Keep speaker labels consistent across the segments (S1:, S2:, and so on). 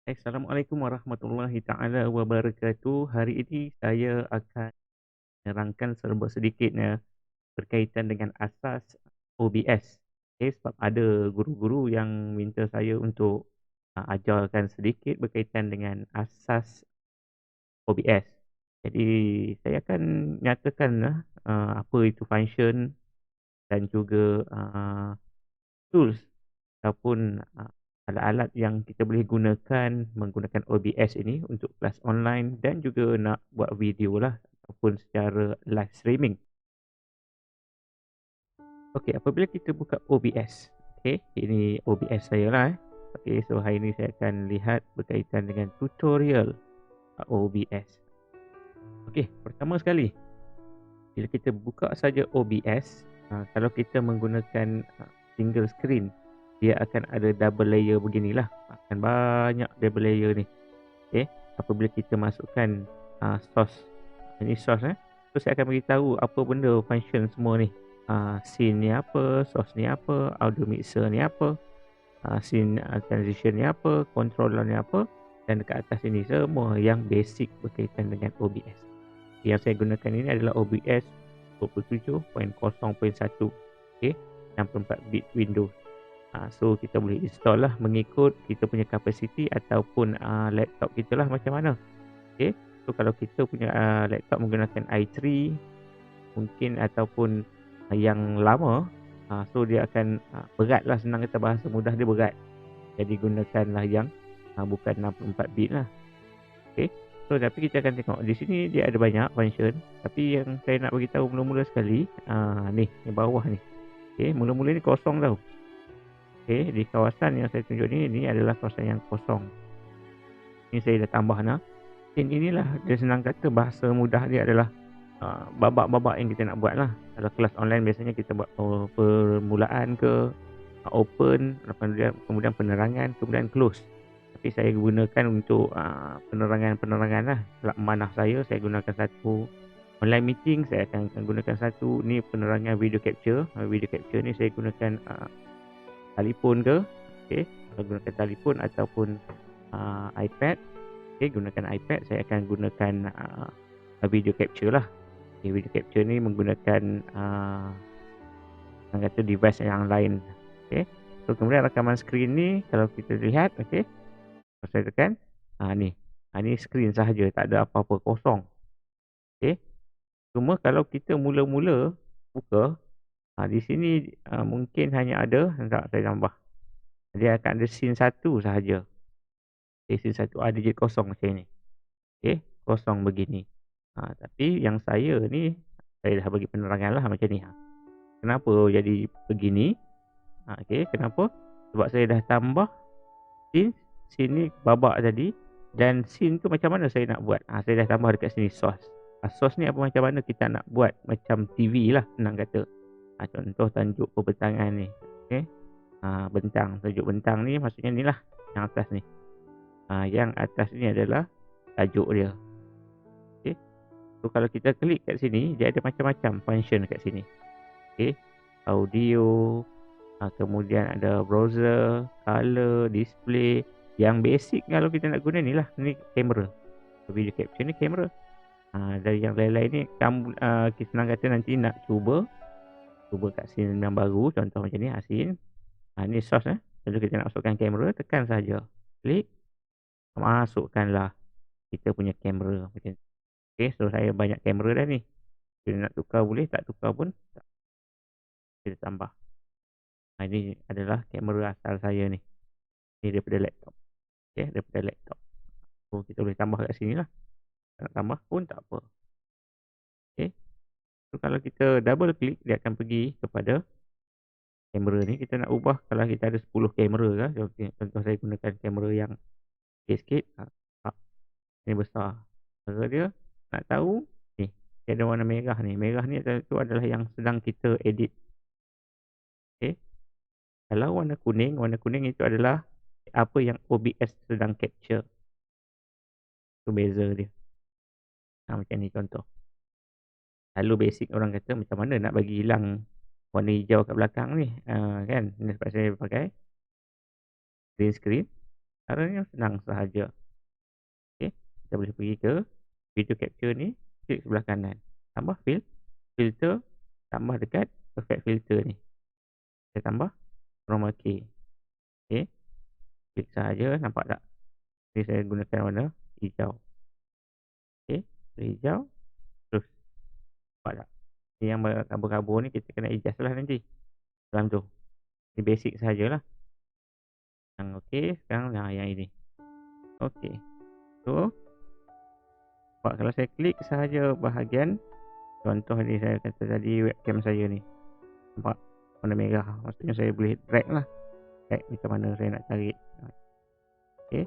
S1: Assalamualaikum warahmatullahi taala wabarakatuh. Hari ini saya akan menerangkan sedikitnya berkaitan dengan asas OBS. Okey, sebab ada guru-guru yang minta saya untuk ajarkan sedikit berkaitan dengan asas OBS. Jadi saya akan nyatakanlah apa itu function dan juga tools ataupun alat-alat yang kita boleh gunakan menggunakan OBS ini untuk kelas online dan juga nak buat video lah ataupun secara live streaming. Okey, apabila kita buka OBS, okey, ini OBS saya lah. Okey, so hari ini saya akan lihat berkaitan dengan tutorial OBS. Okey, pertama sekali, bila kita buka saja OBS, kalau kita menggunakan single screen, dia akan ada double layer beginilah, akan banyak double layer ni. Okey, apabila kita masukkan source, ini source so saya akan beritahu apa benda function semua ni. Scene ni apa, source ni apa, audio mixer ni apa, scene transition ni apa, controller ni apa, dan dekat atas ini semua yang basic berkaitan dengan OBS. Yang saya gunakan ini adalah OBS 27.0.1, okey, 64 bit Windows. So kita boleh install lah mengikut kita punya kapasiti ataupun laptop kita lah macam mana. Okey. So kalau kita punya laptop menggunakan i3 mungkin ataupun yang lama, so dia akan berat lah, senang kita bahasa mudah dia berat. Jadi gunakanlah yang bukan 64 bit lah. Okey. So tapi kita akan tengok di sini dia ada banyak function, tapi yang saya nak bagi tahu mula-mula sekali, ni yang bawah ni. Okey, mula-mula ni kosong tau. Okey, di kawasan yang saya tunjuk ni adalah kawasan yang kosong. Ni saya dah tambah nah. Dan inilah dia senang kata bahasa mudah dia adalah babak-babak yang kita nak buat lah. Kalau kelas online biasanya kita buat permulaan ke, open, kemudian penerangan, kemudian close. Tapi saya gunakan untuk penerangan-penerangan lah. Kalau amanah saya gunakan satu. Online meeting saya akan gunakan satu. Ni penerangan video capture. Video capture ni saya gunakan telefon ke, okey, kalau gunakan telefon ataupun iPad, okey, gunakan iPad, saya akan gunakan video capture lah. Okay, video capture ni menggunakan orang kata device yang lain. Okey, so kemudian rakaman skrin ni kalau kita lihat, okey, kalau saya tekan ni, ni skrin sahaja, tak ada apa-apa, kosong. Okey, cuma kalau kita mula-mula buka, di sini mungkin hanya ada, tak saya tambah, dia akan ada scene 1 sahaja. Okay, scene 1 ada je kosong macam ni. Okey, kosong begini. Tapi yang saya ni, saya dah bagi penerangan lah macam ni. Kenapa jadi begini? Okey, kenapa? Sebab saya dah tambah scene, scene ni babak tadi, dan scene tu macam mana saya nak buat. Saya dah tambah dekat sini source. Source ni apa macam mana kita nak buat macam TV lah senang kata. Contoh tajuk perbentangan ni. Okey. Bentang, tajuk bentang ni maksudnya ni lah yang atas ni. Yang atas ni adalah tajuk dia. Okey. So kalau kita klik kat sini, dia ada macam-macam function kat sini. Okey. Audio, kemudian ada browser, color, display. Yang basic kalau kita nak guna ni lah, ni kamera. Video capture ni kamera. Dari yang lain-lain ni kamu kita senang kata nanti nak cuba kat scene yang baru, contoh macam ni, scene. Ni source Kalau kita nak masukkan kamera, tekan saja. Klik, masukkanlah kita punya kamera macam ni. Okey, so saya banyak kamera dah ni. Bila nak tukar boleh, tak tukar pun kita tambah. Ini adalah kamera asal saya ni. Ni daripada laptop. Okey, daripada laptop. So kita boleh tambah kat sini lah. Nak tambah pun tak apa. Okey. So kalau kita double klik, dia akan pergi kepada kamera ni. Kita nak ubah kalau kita ada 10 kamera lah. Contoh saya gunakan kamera yang sikit. Ni besar. Kalau dia nak tahu, ni dia ada warna merah ni. Merah ni itu adalah yang sedang kita edit. Okey. Kalau warna kuning itu adalah apa yang OBS sedang capture. Itu beza dia. Macam ni contoh. Lalu basic orang kata macam mana nak bagi hilang warna hijau kat belakang ni. Kan? Ni sebab saya pakai green screen. Caranya senang sahaja. Okey, kita boleh pergi ke video capture ni, klik sebelah kanan, tambah filter, tambah dekat effect filter ni. Kita tambah chroma key. Okey, klik sahaja, nampak tak? Ni saya gunakan warna hijau. Okey, hijau, terus nampak tak? Ni yang berkabur-kabur ni kita kena adjust lah nanti dalam tu. Ni basic sahajalah. Yang okey, sekarang yang ini. Okey. So, nampak kalau saya klik sahaja bahagian, contoh ni saya kata tadi webcam saya ni. Nampak warna merah. Maksudnya saya boleh drag lah. Drag macam mana saya nak tarik. Okey.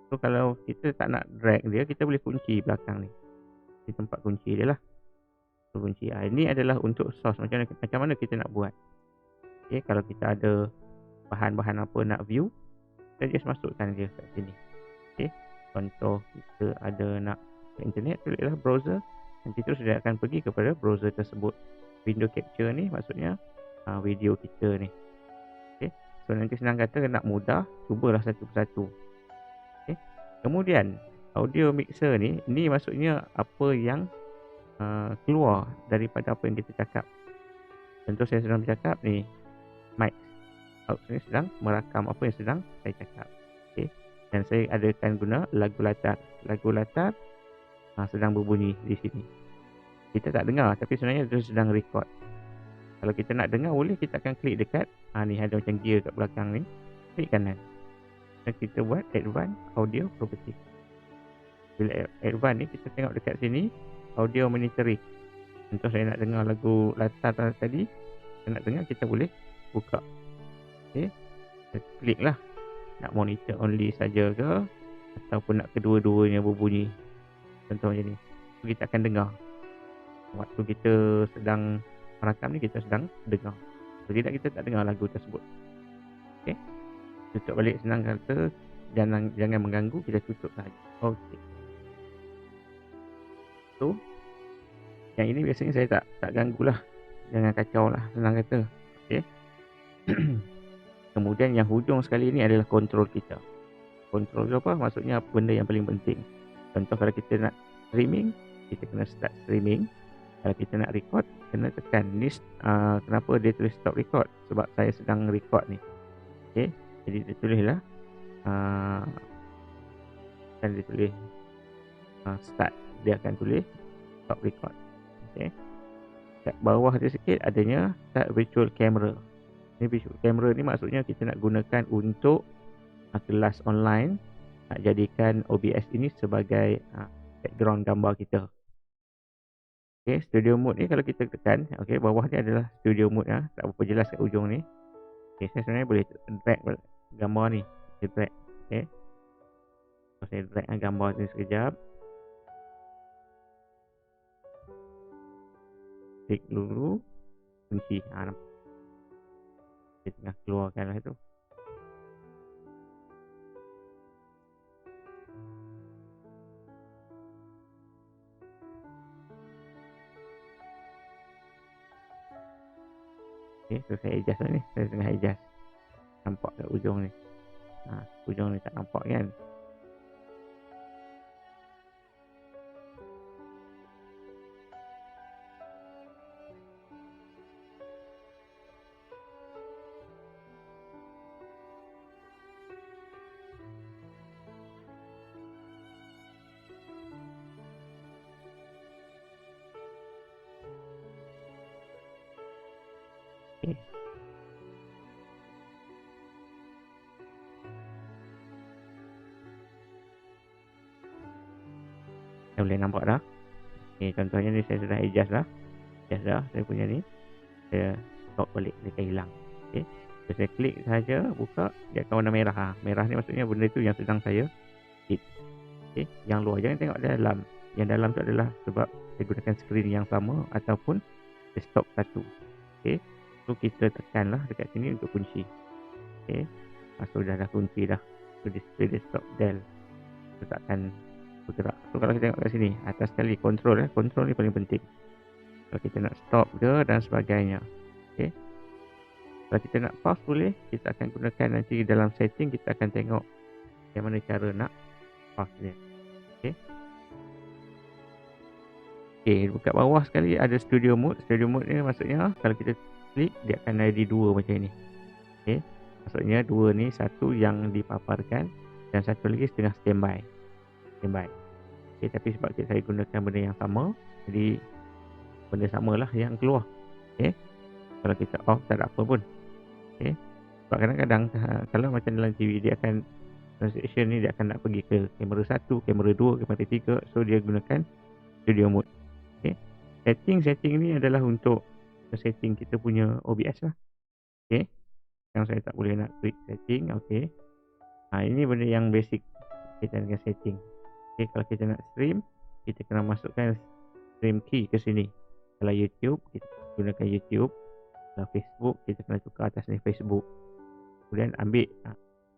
S1: So, kalau kita tak nak drag dia, kita boleh kunci belakang ni. Di tempat kunci dia lah. So, kunci. Ini adalah untuk source. Macam mana kita nak buat. Okey. Kalau kita ada bahan-bahan apa nak view, kita just masukkan dia kat sini. Okey. Contoh kita ada nak ke internet, kliklah browser. Nanti terus dia akan pergi kepada browser tersebut. Window capture ni maksudnya video kita ni. Okey. So nanti senang kata nak mudah, cubalah satu persatu. Okey. Kemudian audio mixer ni maksudnya apa yang keluar daripada apa yang kita cakap. Contoh saya sedang bercakap ni, mic saya sedang merakam apa yang sedang saya cakap. Okey. Dan saya adakan guna lagu latar. Lagu latar sedang berbunyi di sini. Kita tak dengar tapi sebenarnya dia sedang record. Kalau kita nak dengar boleh, kita akan klik dekat ni ada macam gear kat belakang ni. Klik kanan. Dan kita buat advance audio property. Bila advance ni kita tengok dekat sini audio monitoring. Contoh saya nak dengar lagu latar tadi, saya nak dengar, kita boleh buka. Okey. Kita klik lah. Nak monitor only saja ke ataupun nak kedua-duanya berbunyi. Contoh macam ni. So, kita akan dengar. Waktu kita sedang merakam ni kita sedang dengar. So, tidak kita tak dengar lagu tersebut. Okey. Tutup balik, senang kata jangan mengganggu, kita tutup saja. Okey. So, yang ini biasanya saya tak ganggulah. Jangan kacau lah, senang kata. Okey. Kemudian yang hujung sekali ni adalah kontrol kita. Kontrol tu apa? Maksudnya benda yang paling penting. Contoh kalau kita nak streaming, kita kena start streaming. Kalau kita nak record, kena tekan ni. Kenapa dia tulis stop record? Sebab saya sedang record ni. Okey. Jadi dia tulislah dan dia tulis start. Dia akan tulis stop record. Okey. Kat bawah dia sikit adanya start virtual camera. Ni virtual camera ni maksudnya kita nak gunakan untuk kelas online, nak jadikan OBS ini sebagai background gambar kita. Okey, studio mode ni kalau kita tekan, okey, bawah ni adalah studio mode tak berapa jelas kat ujung ni. Okey, saya sebenarnya boleh drag gambar ni. Saya drag. Okey. So, saya drag gambar ni sekejap. Klik dulu. Kunci. Nampak. Dia tengah keluarkan lah tu. Okay, so saya adjust lah ni. Saya tengah adjust. Nampak kat ujung ni. Ujung ni tak nampak kan. Okay. Dah boleh nampak dah. Okay, contohnya ni saya sudah adjust dah. Adjust dah saya punya ni. Saya stop balik, dia akan hilang. Okay. So, saya klik saja, buka, dia akan warna merah. Merah ni maksudnya benda tu yang sedang saya hit. Okay. Yang luar, jangan tengok dalam. Yang dalam tu adalah sebab saya gunakan skrin yang sama ataupun saya stop satu. Okay. So kita tekanlah dekat sini untuk kunci. Okay. So dah kunci dah. So display desktop Dell. So takkan bergerak. So kalau kita tengok kat sini, atas sekali control. Control ni paling penting. Kalau kita nak stop ke dan sebagainya. Okay. Kalau kita nak pause boleh. Kita akan gunakan nanti dalam setting, kita akan tengok bagaimana cara nak pause dia. Okey. Okey, dekat bawah sekali ada studio mode. Studio mode ni maksudnya kalau kita klik dia akan ada dua macam ni. Okey. Maksudnya dua ni, satu yang dipaparkan dan satu lagi setengah standby. Standby. Okey, tapi sebab saya gunakan benda yang sama, jadi benda samalah yang keluar. Okey. Kalau kita off tak ada apa pun. Okey. Sebab kadang-kadang kalau macam dalam TV dia akan transaction ni dia akan nak pergi ke kamera 1, kamera 2, kamera 3. So dia gunakan studio mode. Okey. Setting ni adalah untuk setting kita punya OBS lah. Okey. Yang saya tak boleh nak klik setting. Okey. Ini benda yang basic kaitan dengan setting. Okey, kalau kita nak stream, kita kena masukkan stream key ke sini. Kalau YouTube, kita gunakan YouTube. Kalau Facebook, kita kena tukar atas ni Facebook. Kemudian ambil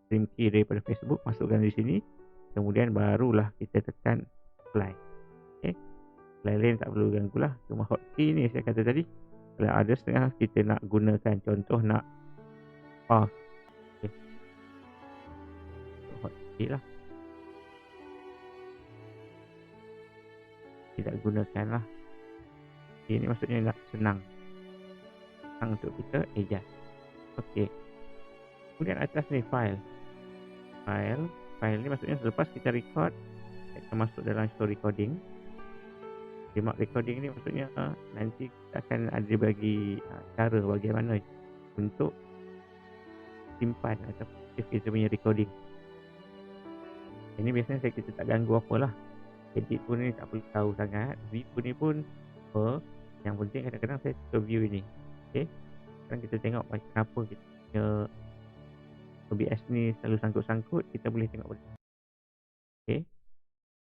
S1: stream key daripada Facebook, masukkan di sini. Kemudian barulah kita tekan apply. Okey. Lain-lain tak perlu ganggulah. Cuma hotkey ni saya kata tadi, kalau ada setengah kita nak gunakan, contoh nak pause. Okey. Hotkey lah. Tidak gunakan lah. Ini maksudnya nak senang untuk kita adjust. Okey. Kemudian atas ni file ni maksudnya selepas kita record, kita masuk dalam show recording. Remote recording ni maksudnya nanti kita akan ada bagi cara bagaimana untuk simpan atau save kita punya recording. Ini biasanya kita tak ganggu apalah. Edit pun ni tak perlu tahu sangat. View ni pun yang penting kadang-kadang saya suka view ini. Okey. Sekarang kita tengok kenapa kita punya OBS ni selalu sangkut-sangkut. Kita boleh tengok boleh. Okey.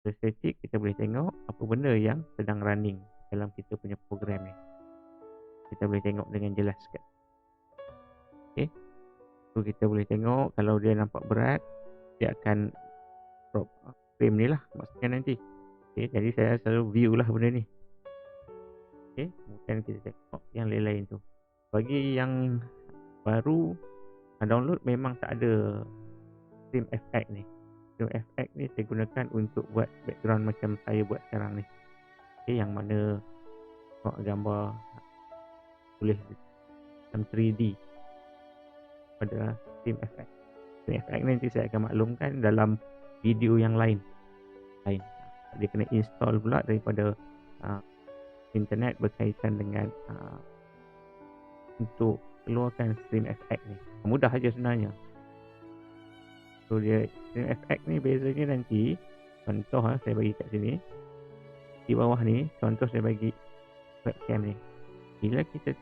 S1: Static kita boleh tengok apa benda yang sedang running dalam kita punya program ni. Kita boleh tengok dengan jelas kan. Okey. So kita boleh tengok kalau dia nampak berat, dia akan drop frame ni lah maksudnya nanti. Okey, jadi saya selalu view lah benda ni. Okey, kemudian kita tengok yang lain-lain tu. Bagi yang baru download memang tak ada stream effect ni. Stream effect ni saya gunakan untuk buat background macam saya buat sekarang ni. Okey, yang mana gambar boleh macam 3D pada stream effect. Stream effect ni nanti saya akan maklumkan dalam video yang lain. Dia kena install pula daripada internet berkaitan dengan untuk keluarkan stream effect ni. Mudah aja sebenarnya. So dia stream effect ni bezanya nanti, contoh saya bagi kat sini. Di bawah ni contoh saya bagi webcam ni. Bila kita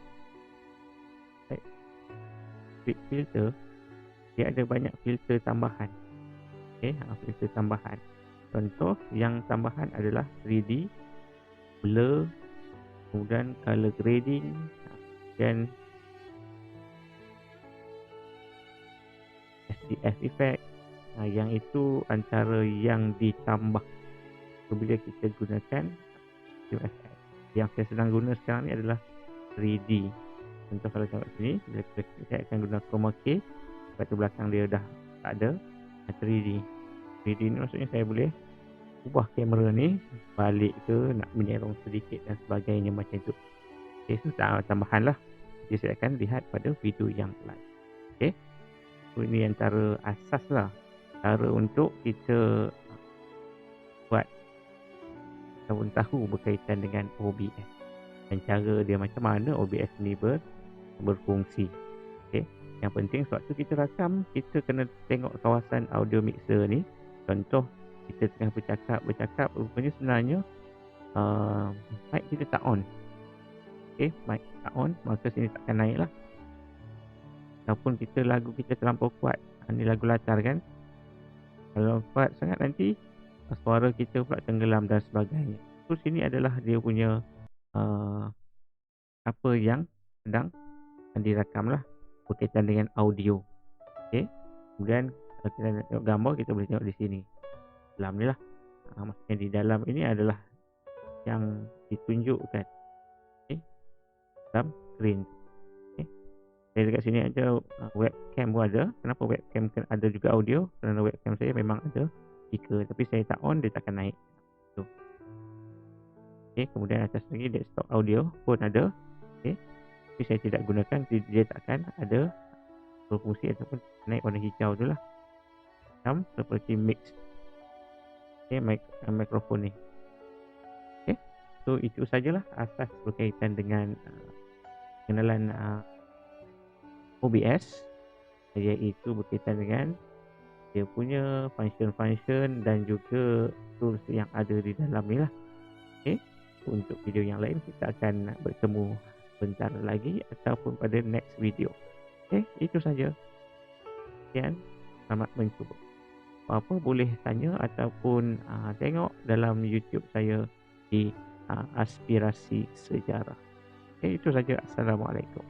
S1: klik filter, dia ada banyak filter tambahan. Okey, filter tambahan. Contoh yang tambahan adalah 3D, blur, kemudian color grading dan SDF effect. Yang itu antara yang ditambah bila kita gunakan stream effect. Yang saya sedang guna sekarang ni adalah 3D. Contoh kalau tengok sini, bila saya akan guna chroma key, sebab tu belakang dia dah tak ada 3D. 3D ni maksudnya saya boleh ubah kamera ni balik ke, nak menyerong sedikit dan sebagainya macam tu. Okey, so tambahan lah. Jadi saya akan lihat pada video yang lain. Okey, so ini antara asas lah cara untuk kita buat ataupun tahu berkaitan dengan OBS dan cara dia macam mana OBS ni berfungsi. Okey, yang penting sebab tu kita rakam, kita kena tengok kawasan audio mixer ni. Contoh kita tengah bercakap rupanya sebenarnya mic kita tak on. Okey, mic tak on, maka sini takkan naik lah. Ataupun kita lagu kita terlampau kuat, ni lagu latar kan, kalau kuat sangat nanti suara kita pula tenggelam dan sebagainya. So sini adalah dia punya apa yang sedang dirakam lah berkaitan dengan audio. Okey, kemudian kalau kita nak tengok gambar, kita boleh tengok di sini dalam ni lah. Maksudnya di dalam ini adalah yang ditunjukkan dalam screen. Okay. Saya dekat sini ada, webcam pun ada. Kenapa webcam ada juga audio? Kerana webcam saya memang ada speaker, tapi saya tak on, dia takkan naik. Tu. Okey, kemudian atas lagi desktop audio pun ada. Okey, tapi saya tidak gunakan, dia takkan ada berfungsi ataupun naik warna hijau tu lah. Macam seperti mix. Okey, mikrofon ni. Okey, so itu sajalah asas berkaitan dengan pengenalan OBS, iaitu berkaitan dengan dia punya function-function dan juga tools yang ada di dalam ni lah. Okey, untuk video yang lain kita akan bertemu sebentar lagi ataupun pada next video. Okey, itu saja. Sekian, selamat mencuba. Apa-apa boleh tanya ataupun tengok dalam YouTube saya di Aspirasi Sejarah. Okey, itu saja. Assalamualaikum.